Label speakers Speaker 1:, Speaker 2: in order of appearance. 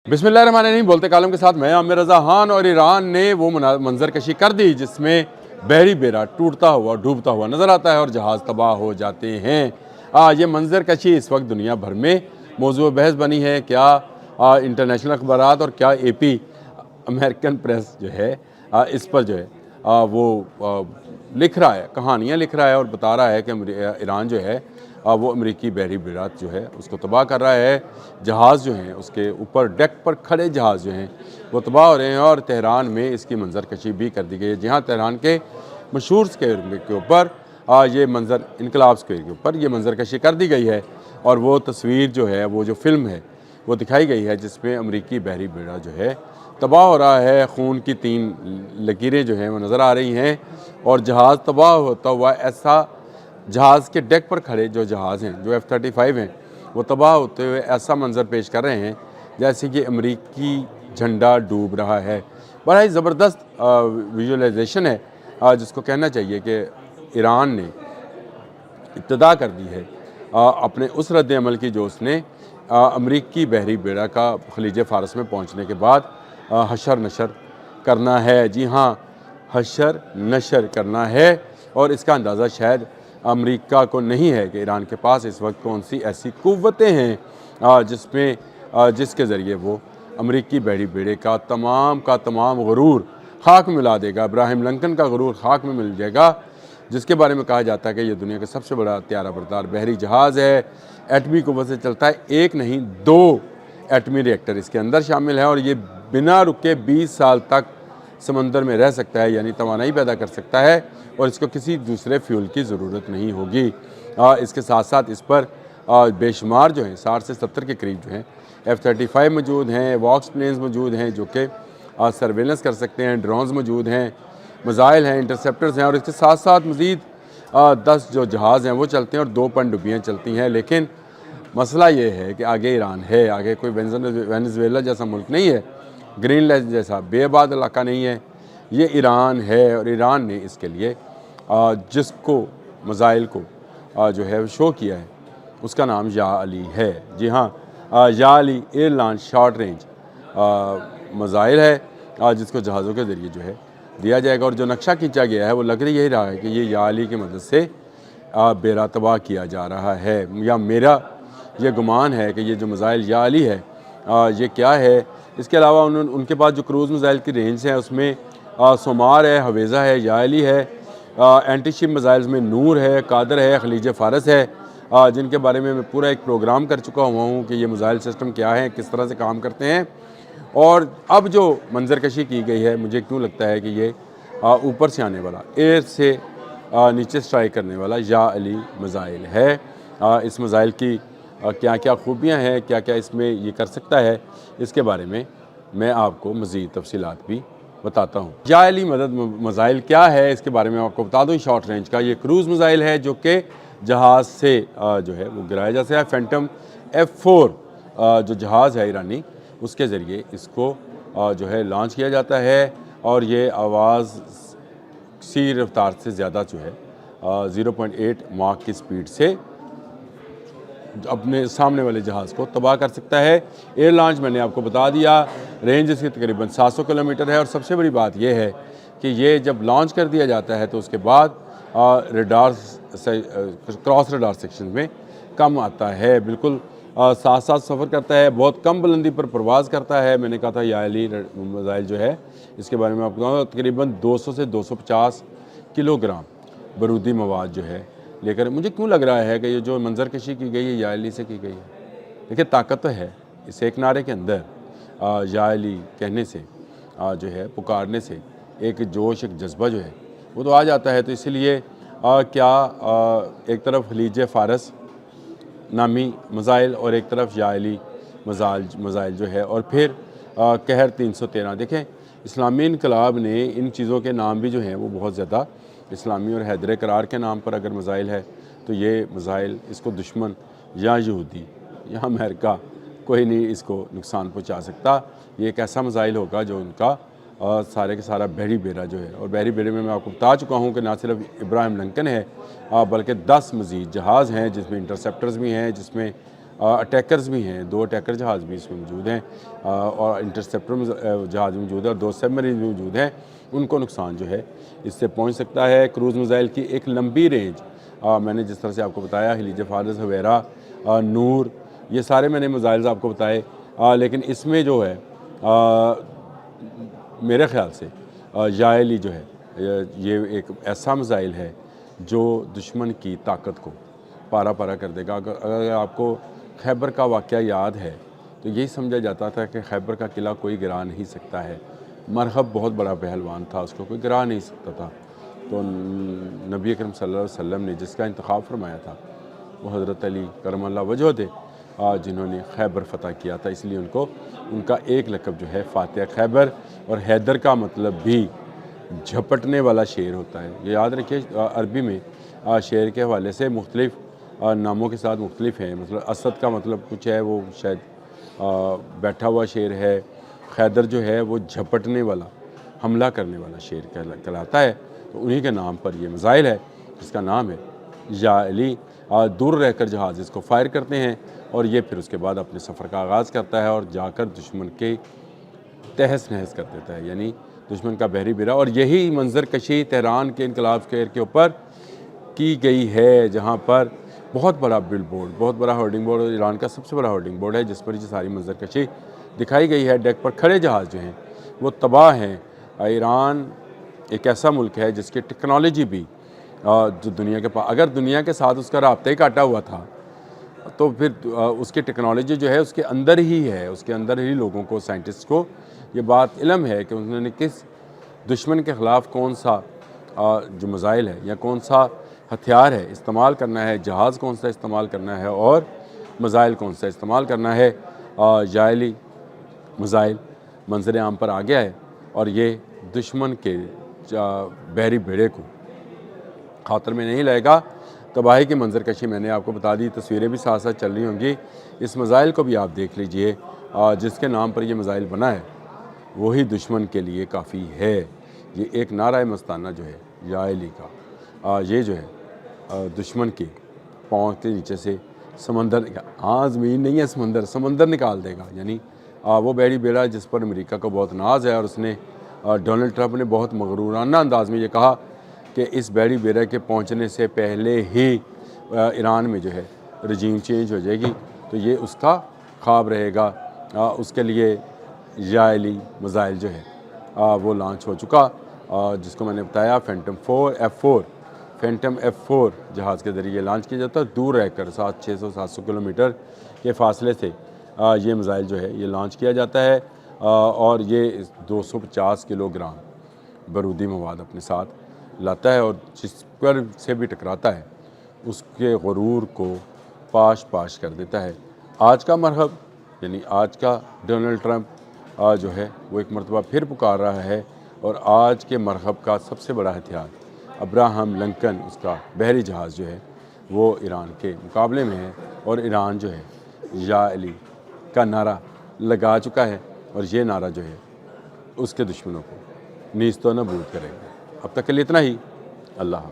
Speaker 1: बिस्मिल्लाहिर्रहमानिर्रहीम। बोलते कालम के साथ मैं आमिर रज़ा खान। और ईरान ने वो मंजर कशी कर दी जिसमें बहरी बेड़ा टूटता हुआ डूबता हुआ नज़र आता है और जहाज़ तबाह हो जाते हैं। ये मंजर कशी इस वक्त दुनिया भर में मौजूद बहस बनी है। क्या इंटरनेशनल अखबारात और क्या AP अमेरिकन प्रेस जो है इस पर जो है वो लिख रहा है, कहानियाँ लिख रहा है और बता रहा है कि ईरान जो है वो अमेरिकी बहरी बेड़ा जो है उसको तबाह कर रहा है। जहाज़ जो हैं उसके ऊपर डेक पर खड़े जहाज़ जो हैं वो तबाह हो रहे हैं और तेहरान में इसकी मंजरकशी भी कर दी गई है। जहाँ तेहरान के मशहूर स्क्वायर के ऊपर ये मंजर इनकलाब स्क्वायर के ऊपर ये मंजरकशी कर दी गई है और वो तस्वीर जो है वो जो फिल्म है वो दिखाई गई है जिसमें अमेरिकी बहरी बेड़ा जो है तबाह हो रहा है। खून की 3 लकीरें जो हैं वो नज़र आ रही हैं और जहाज़ तबाह होता हुआ ऐसा जहाज़ के डेक पर खड़े जो जहाज़ हैं जो F-35 हैं वो तबाह होते हुए ऐसा मंजर पेश कर रहे हैं जैसे कि अमेरिकी झंडा डूब रहा है। बड़ा ही ज़बरदस्त विजुअलाइजेशन है जिसको कहना चाहिए कि ईरान ने इब्तदा कर दी है अपने उस रद्द अमल की जो उसने अमेरिकी बहरी बेड़ा का खलीज फ़ारस में पहुँचने के बाद हशर नशर करना है। जी हाँ, हशर नशर करना है और इसका अंदाज़ा शायद अमेरिका को नहीं है कि ईरान के पास इस वक्त कौन सी ऐसी कुव्वतें हैं जिसके ज़रिए वो अमेरिकी बहरी बेड़े का तमाम गुरूर खाक में मिला देगा। इब्राहिम लिंकन का गुरूर खाक में मिल जाएगा जिसके बारे में कहा जाता है कि ये दुनिया का सबसे बड़ा त्यारा बरदार बहरी जहाज़ है। एटमी कुव्वत से चलता है, 1 नहीं 2 एटमी रिएक्टर इसके अंदर शामिल है और ये बिना रुके 20 साल तक समंदर में रह सकता है, यानी तवानाई पैदा कर सकता है और इसको किसी दूसरे फ्यूल की ज़रूरत नहीं होगी। इसके साथ साथ इस पर बेशुमार जो हैं 60 से 70 के करीब जो हैं F-35 मौजूद हैं, वॉक्स प्लेन्स मौजूद हैं जो कि सर्वेलेंस कर सकते हैं, ड्रोन्स मौजूद हैं, मिसाइल हैं, इंटरसेप्टर्स हैं और इसके साथ साथ मज़ीद 10 जो जहाज़ हैं वो चलते हैं और 2 पनडुब्बियाँ चलती हैं। लेकिन मसला ये है कि आगे ईरान है, आगे कोई वेनेजुएला जैसा मुल्क नहीं है, ग्रीनलैंड जैसा बेआबाद इलाका नहीं है, ये ईरान है। और ईरान ने इसके लिए जिसको मिसाइल को जो है शो किया है उसका नाम या अली है। जी हाँ, या Ali air launch short range missile है जिसको जहाज़ों के ज़रिए जो है दिया जाएगा और जो नक्शा खींचा गया है वो लग यही रहा है कि ये या अली की मदद से बेड़ा तबाह किया जा रहा है। या मेरा ये गुमान है कि ये जो मिसाइल या अली है ये क्या है। इसके अलावा उनके पास जो क्रूज़ मिसाइल की रेंज है उसमें सोमार है, हवेज़ा है, या अली है, एंटी शिप मिसाइल्स में नूर है, कादर है, खलीज फ़ारस है, जिनके बारे में मैं पूरा एक प्रोग्राम कर चुका हुआ हूँ कि ये मिसाइल सिस्टम क्या है, किस तरह से काम करते हैं। और अब जो मंजरकशी की गई है मुझे क्यों लगता है कि ये ऊपर से आने वाला, एयर से नीचे स्ट्राइक करने वाला या अली मिसाइल है। इस मिसाइल की क्या क्या खूबियाँ हैं, क्या क्या इसमें ये कर सकता है, इसके बारे में मैं आपको मज़ीद तफसीलात भी बताता हूँ। या अली मदद मिसाइल क्या है इसके बारे में आपको बता दूँ। शॉर्ट रेंज का ये क्रूज़ मिसाइल है जो कि जहाज़ से जो है वो गिराया जा सकता है। फैंटम F-4 जो जहाज़ है ईरानी उसके ज़रिए इसको जो है लॉन्च किया जाता है और ये आवाज़ सी रफ्तार से ज़्यादा जो है 0.8 माक की स्पीड से अपने सामने वाले जहाज़ को तबाह कर सकता है। एयर लॉन्च मैंने आपको बता दिया, रेंज इसकी तकरीबन 700 किलोमीटर है और सबसे बड़ी बात यह है कि ये जब लॉन्च कर दिया जाता है तो उसके बाद रडार से क्रॉस रडार सेक्शन में कम आता है, बिल्कुल साथ साथ सफ़र करता है, बहुत कम बुलंदी पर परवाज़ करता है। मैंने कहा था या अली मिसाइल जो है इसके बारे में आपको बताऊँगा, तकरीबन 200 से 250 किलोग्राम बारूदी मवाद जो है लेकर। मुझे क्यों लग रहा है कि ये जो मंजरकशी की गई है या अली से की गई है। देखिए ताकत तो है इस एक नारे के अंदर, या अली कहने से जो है पुकारने से एक जोश एक जज्बा जो है वो तो आ जाता है। तो इसलिए क्या एक तरफ खलीज फ़ारस नामी मिसाइल और एक तरफ या अली मिसाइल जो है और फिर कहर 313। देखें इस्लामी इनकलाब ने इन चीज़ों के नाम भी जो हैं वो बहुत ज़्यादा इस्लामी और हैदर करार के नाम पर अगर मिसाइल है तो ये मिसाइल इसको दुश्मन या यहूदी या अमेरिका कोई नहीं इसको नुकसान पहुंचा सकता। ये एक ऐसा मिसाइल होगा जो उनका सारे के सारा बहरी बेड़ा जो है, और बहरी बेड़े में मैं आपको बता चुका हूँ कि ना सिर्फ इब्राहिम लिंकन है बल्कि 10 मज़ीद जहाज़ हैं जिसमें इंटरसेप्टर्स भी हैं, जिसमें अटैकर्स भी हैं, 2 अटैकर जहाज़ भी इसमें मौजूद हैं और इंटरसेप्टर जहाज़ मौजूद है और 2 सबमरीन भी मौजूद हैं। उनको नुकसान जो है इससे पहुंच सकता है। क्रूज़ मिसाइल की एक लंबी रेंज, मैंने जिस तरह से आपको बताया, हिलीज फारस, हवेरा, नूर, ये सारे मैंने मिसाइल्स आपको बताए, लेकिन इसमें जो है मेरे ख़्याल से याएली जो है ये एक ऐसा मिसाइल है जो दुश्मन की ताकत को पारा पारा कर देगा। अगर आपको खैबर का वाक़या याद है तो यही समझा जाता था कि खैबर का किला कोई गिरा नहीं सकता है। मरहब बहुत बड़ा पहलवान था, उसको कोई गिरा नहीं सकता था। तो नबी अकरम सल्लल्लाहु अलैहि वसल्लम ने जिसका इंतखाब फरमाया था वो हज़रत अली करमल्लाह वजह थे, जिन्होंने खैबर फ़तह किया था। इसलिए उनको उनका एक लक़ब जो है फ़ातिह खैबर, और हैदर का मतलब भी झपटने वाला शेर होता है। ये याद रखिए, अरबी में शेर के हवाले से मुख्तलिफ़ नामों के साथ मुख्तलिफ़ हैं। मतलब असद का मतलब कुछ है, वो शायद बैठा हुआ शेर है। खैदर जो है वो झपटने वाला, हमला करने वाला शेर कहलाता है। तो उन्हीं के नाम पर ये मिसाइल है जिसका नाम है याएली। दूर रहकर जहाज़ इसको फायर करते हैं और ये फिर उसके बाद अपने सफ़र का आगाज़ करता है और जाकर दुश्मन के तहस नहस कर देता है, यानी दुश्मन का बहरी बिरा। और यही मंजर कशी तेहरान के इनकलाब स्क्वायर के ऊपर की गई है, जहाँ पर बहुत बड़ा बिल बोर्ड, बहुत बड़ा होर्डिंग बोर्ड, और ईरान का सबसे बड़ा होर्डिंग बोर्ड है जिस पर ये सारी मंजर कशी दिखाई गई है। डेक पर खड़े जहाज़ जो हैं वो तबाह हैं। ईरान एक ऐसा मुल्क है जिसकी टेक्नोलॉजी भी जो दुनिया के पास, अगर दुनिया के साथ उसका राब्ता ही काटा हुआ था तो फिर उसकी टेक्नोलॉजी जो है उसके अंदर ही है, उसके अंदर ही लोगों को, साइंटिस्ट को ये बात इल्म है कि उन्होंने किस दुश्मन के ख़िलाफ़ कौन सा जो मिसाइल है या कौन सा हथियार है इस्तेमाल करना है, जहाज़ कौन सा इस्तेमाल करना है और मिसाइल कौन सा इस्तेमाल करना है। याएली मिसाइल मंजर आम पर आ गया है और ये दुश्मन के बहरी बेड़े को खातर में नहीं लाएगा। तबाही की मंजर कशी मैंने आपको बता दी, तस्वीरें भी साथ साथ चल रही होंगी। इस मिसाइल को भी आप देख लीजिए, जिसके नाम पर यह मिसाइल बना है वही दुश्मन के लिए काफ़ी है। ये एक नारा मस्ताना जो है याएली का, ये जो है दुश्मन के पाँव के नीचे से समंदर, हाँ ज़मीन नहीं है समंदर निकाल देगा। यानी वो बहरी बेड़ा जिस पर अमेरिका को बहुत नाज है, और उसने डोनाल्ड ट्रंप ने बहुत मगरूराना अंदाज में ये कहा कि इस बहरी बेड़ा के पहुंचने से पहले ही ईरान में जो है रजीम चेंज हो जाएगी। तो ये उसका ख्वाब रहेगा। उसके लिए याएली मिसाइल जो है वो लॉन्च हो चुका, जिसको मैंने बताया फैंटम F4 जहाज़ के ज़रिए लॉन्च किया जाता है। दूर रहकर 600-700 किलोमीटर के फासले से ये मिसाइल जो है ये लॉन्च किया जाता है, और ये 250 किलोग्राम बारूदी मवाद अपने साथ लाता है, और जिस पर से भी टकराता है उसके गुरूर को पाश कर देता है। आज का मरहब, यानी आज का डोनाल्ड ट्रंप जो है वो एक मरतबा फिर पुकार रहा है, और आज के मरहब का सबसे बड़ा हथियार अब्राहम लिंकन, उसका बहरी जहाज़ जो है वो ईरान के मुकाबले में है, और ईरान जो है याएली का नारा लगा चुका है, और ये नारा जो है उसके दुश्मनों को नीस्त व नबूद करेगा। अब तक के लिए इतना ही। अल्लाह।